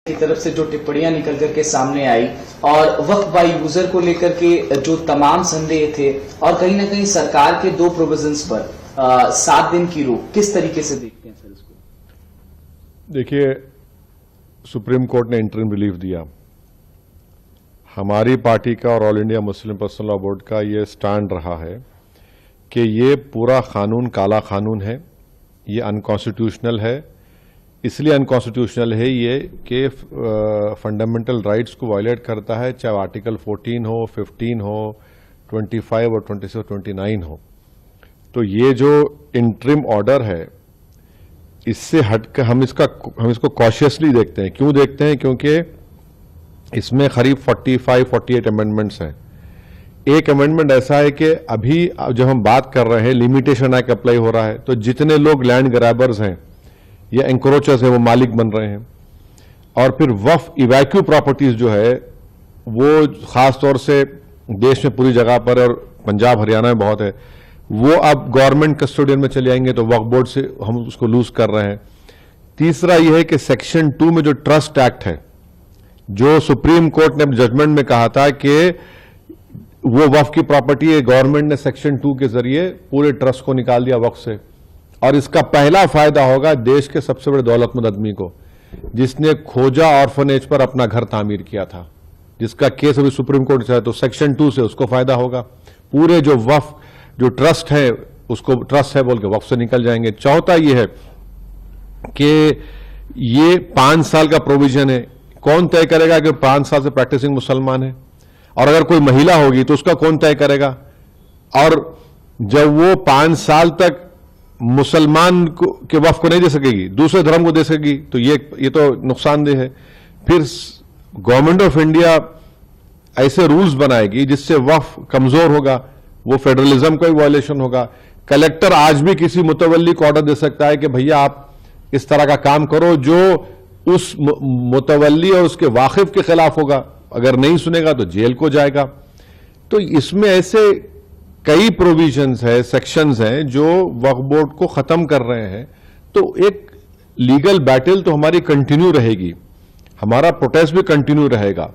की तरफ से जो टिप्पणियां निकल करके सामने आई और वक्फ बाय यूजर को लेकर के जो तमाम संदेह थे और कहीं ना कहीं सरकार के 2 प्रोविजंस पर 7 दिन की रोक, किस तरीके से देखते हैं सर इसको? देखिए, सुप्रीम कोर्ट ने इंटरिम रिलीफ दिया। हमारी पार्टी का और all India Muslim personal law board का ये स्टैंड रहा है कि ये पूरा कानून काला कानून है, ये अनकॉन्स्टिट्यूशनल है। इसलिए अनकॉन्स्टिट्यूशनल है ये कि फंडामेंटल राइट्स को वायलेट करता है, चाहे आर्टिकल 14 हो, 15 हो, 25 और 26 और 29 हो। तो ये जो इंटरिम ऑर्डर है, इससे हटकर हम इसको कॉशियसली देखते हैं। क्यों देखते हैं? क्योंकि इसमें करीब 45-48 अमेंडमेंट्स हैं। एक अमेंडमेंट ऐसा है कि अभी जब हम बात कर रहे हैं, लिमिटेशन एक्ट अप्लाई हो रहा है, तो जितने लोग लैंड ग्रैबर्स हैं या एंक्रोचर्स हैं वो मालिक बन रहे हैं। और फिर वक्फ इवैक्यू प्रॉपर्टीज जो है वो खास तौर से देश में पूरी जगह पर और पंजाब हरियाणा में बहुत है, वो अब गवर्नमेंट कस्टोडियन में चले जाएंगे, तो वक्फ बोर्ड से हम उसको लूज कर रहे हैं। तीसरा यह है कि सेक्शन 2 में जो ट्रस्ट एक्ट है, जो सुप्रीम कोर्ट ने जजमेंट में कहा था कि वो वक्फ की प्रॉपर्टी है, गवर्नमेंट ने सेक्शन 2 के जरिए पूरे ट्रस्ट को निकाल दिया वक्फ से। और इसका पहला फायदा होगा देश के सबसे बड़े दौलतमंद आदमी को, जिसने खोजा ऑर्फनेज पर अपना घर तामीर किया था, जिसका केस अभी सुप्रीम कोर्ट से है, तो सेक्शन 2 से उसको फायदा होगा। पूरे जो वक्फ जो ट्रस्ट है उसको ट्रस्ट है बोल के वक्फ से निकल जाएंगे। चौथा यह है कि ये 5 साल का प्रोविजन है। कौन तय करेगा कि 5 साल से प्रैक्टिसिंग मुसलमान है? और अगर कोई महिला होगी तो उसका कौन तय करेगा? और जब वो 5 साल तक मुसलमान के वक्फ को नहीं दे सकेगी, दूसरे धर्म को दे सकेगी, तो ये तो नुकसानदेह है। फिर गवर्नमेंट ऑफ इंडिया ऐसे रूल्स बनाएगी जिससे वक्फ कमजोर होगा, वो फेडरलिज्म का भी वायलेशन होगा। कलेक्टर आज भी किसी मुतवल्ली को ऑर्डर दे सकता है कि भैया आप इस तरह का काम करो जो उस मुतवल्ली और उसके वाकिफ के खिलाफ होगा। अगर नहीं सुनेगा तो जेल को जाएगा। तो इसमें ऐसे कई प्रोविजंस है, सेक्शंस हैं जो वक्फ बोर्ड को खत्म कर रहे हैं। तो एक लीगल बैटल तो हमारी कंटिन्यू रहेगी, हमारा प्रोटेस्ट भी कंटिन्यू रहेगा,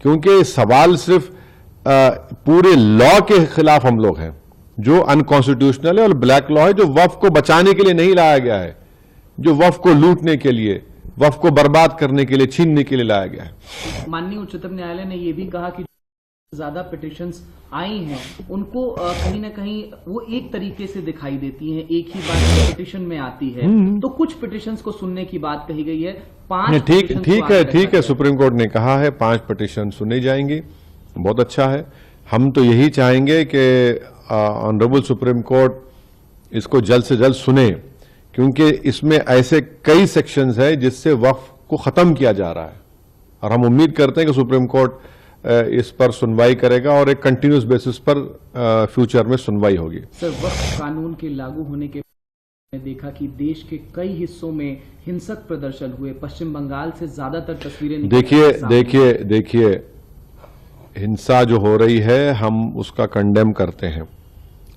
क्योंकि सवाल सिर्फ पूरे लॉ के खिलाफ हम लोग हैं जो अनकॉन्स्टिट्यूशनल है और ब्लैक लॉ है, जो वक्फ को बचाने के लिए नहीं लाया गया है, जो वक्फ को लूटने के लिए, वक्फ को बर्बाद करने के लिए, छीनने के लिए लाया गया है। माननीय उच्चतम न्यायालय ने यह भी कहा कि ज्यादा पिटिशंस आई हैं उनको कहीं ना कहीं वो एक तरीके से दिखाई देती हैं, एक ही बात पिटिशन में आती है, तो कुछ पिटिशंस को सुनने की बात कही गई है। 5 ठीक है, सुप्रीम कोर्ट ने कहा है 5 पिटिशन सुनी जाएंगी, बहुत अच्छा है। हम तो यही चाहेंगे कि ऑनरेबल सुप्रीम कोर्ट इसको जल्द से जल्द सुने, क्योंकि इसमें ऐसे कई सेक्शंस हैं जिससे वक्फ को खत्म किया जा रहा है। और हम उम्मीद करते हैं कि सुप्रीम कोर्ट इस पर सुनवाई करेगा और एक कंटिन्यूस बेसिस पर फ्यूचर में सुनवाई होगी। सर, वक्फ कानून के लागू होने के बाद देखा कि देश के कई हिस्सों में हिंसक प्रदर्शन हुए, पश्चिम बंगाल से ज्यादातर तस्वीरें देखिए हिंसा जो हो रही है हम उसका कंडेम करते हैं,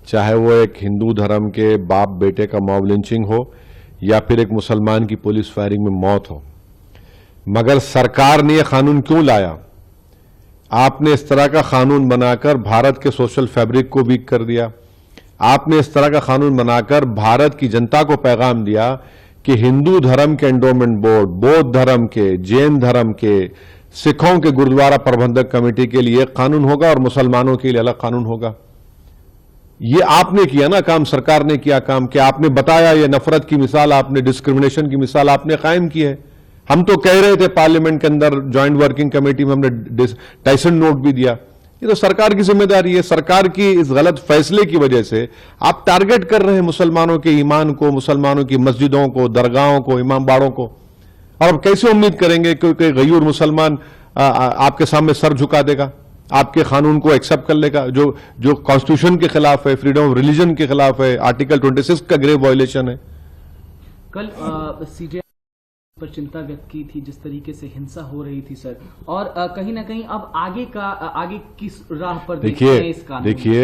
चाहे वो एक हिंदू धर्म के बाप बेटे का मॉब लिंचिंग हो या फिर एक मुसलमान की पुलिस फायरिंग में मौत हो। मगर सरकार ने यह कानून क्यों लाया? आपने इस तरह का कानून बनाकर भारत के सोशल फैब्रिक को वीक कर दिया। आपने इस तरह का कानून बनाकर भारत की जनता को पैगाम दिया कि हिंदू धर्म के एंडोमेंट बोर्ड, बौद्ध धर्म के, जैन धर्म के, सिखों के गुरुद्वारा प्रबंधक कमेटी के लिए कानून होगा और मुसलमानों के लिए अलग कानून होगा। ये आपने किया ना काम, सरकार ने किया काम कि आपने बताया, ये नफरत की मिसाल, आपने डिस्क्रिमिनेशन की मिसाल आपने कायम की है। हम तो कह रहे थे पार्लियामेंट के अंदर ज्वाइंट वर्किंग कमेटी में हमने टाइसन नोट भी दिया। ये तो सरकार की जिम्मेदारी है। सरकार की इस गलत फैसले की वजह से आप टारगेट कर रहे हैं मुसलमानों के ईमान को, मुसलमानों की मस्जिदों को, दरगाहों को, इमाम बाड़ों को। और अब कैसे उम्मीद करेंगे कि गयूर मुसलमान आपके सामने सर झुका देगा, आपके कानून को एक्सेप्ट कर लेगा जो कॉन्स्टिट्यूशन के खिलाफ है, फ्रीडम ऑफ रिलीजन के खिलाफ है, आर्टिकल 26 का ग्रेव वायलेशन है। कल सीजे पर चिंता व्यक्त की थी जिस तरीके से हिंसा हो रही थी सर, और कहीं ना कहीं अब आगे किस राह पर देखिए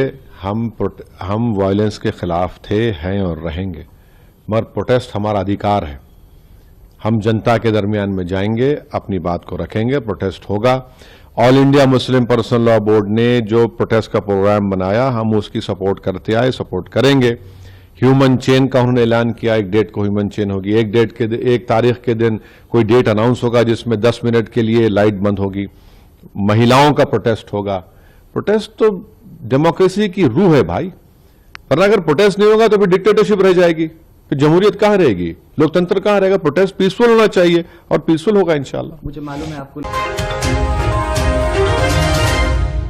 हम वायलेंस के खिलाफ थे, हैं और रहेंगे, मगर प्रोटेस्ट हमारा अधिकार है। हम जनता के दरमियान में जाएंगे, अपनी बात को रखेंगे, प्रोटेस्ट होगा। All India Muslim personal law board ने जो प्रोटेस्ट का प्रोग्राम बनाया, हम उसकी सपोर्ट करते आए, सपोर्ट करेंगे। ह्यूमन चेन का उन्होंने ऐलान किया, एक डेट को ह्यूमन चेन होगी, एक तारीख के दिन कोई डेट अनाउंस होगा जिसमें 10 मिनट के लिए लाइट बंद होगी। महिलाओं का प्रोटेस्ट होगा। प्रोटेस्ट तो डेमोक्रेसी की रूह है भाई, वरना अगर प्रोटेस्ट नहीं होगा तो फिर डिक्टेटरशिप रह जाएगी, फिर जमहूरियत कहां रहेगी, लोकतंत्र कहां रहेगा। प्रोटेस्ट पीसफुल होना चाहिए और पीसफुल होगा इंशाल्लाह। मुझे मालूम है आपको